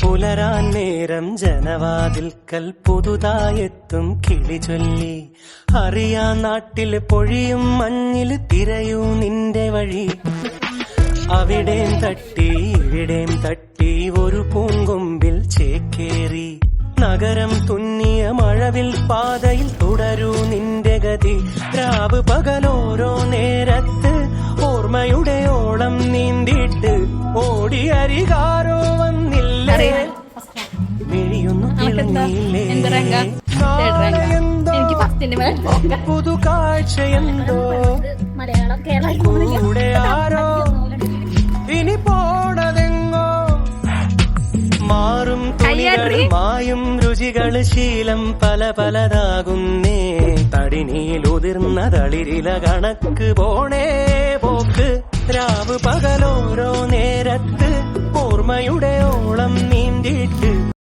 പുലരാൻ നേരം ജനവാതിൽക്കൽ പുതുതായെത്തും കിളി ചൊല്ലി. അറിയാ നാട്ടിൽ പൊഴിയും മഞ്ഞിൽ തിരയൂ നിന്റെ വഴി. അവിടേം തട്ടി ഇവിടേം തട്ടി ഒരു പൂങ്കൊമ്പിൽ ചേക്കേറി. നഗരം തുന്നിയ മഴവിൽ പാതയിൽ തുടരൂ നിന്റെ ഗതി. രാവ് പകലോരോ നേരത്ത് ഓർമ്മയുടെ ഓളം നീന്തിയിട്ട് ഓടിയരികാരോ വന്നില്ലേ. മിഴിയൊന്നു തിളങ്ങിയില്ലേ. പുതു കാഴ്ചയെന്തോ കൂടെ ആരോ ഇനി പോണതെങ്ങോ. മാറും തുണികള് മായും രുചികള് ശീലം പല പലതാകുന്നേ. തടിനിയിൽ ഉതിർന്ന തളിരില കണക്ക് പോണേ പോക്ക്. രാവ് പകലോരോ നേരത്ത് ഓർമ്മയുടെ ഓളം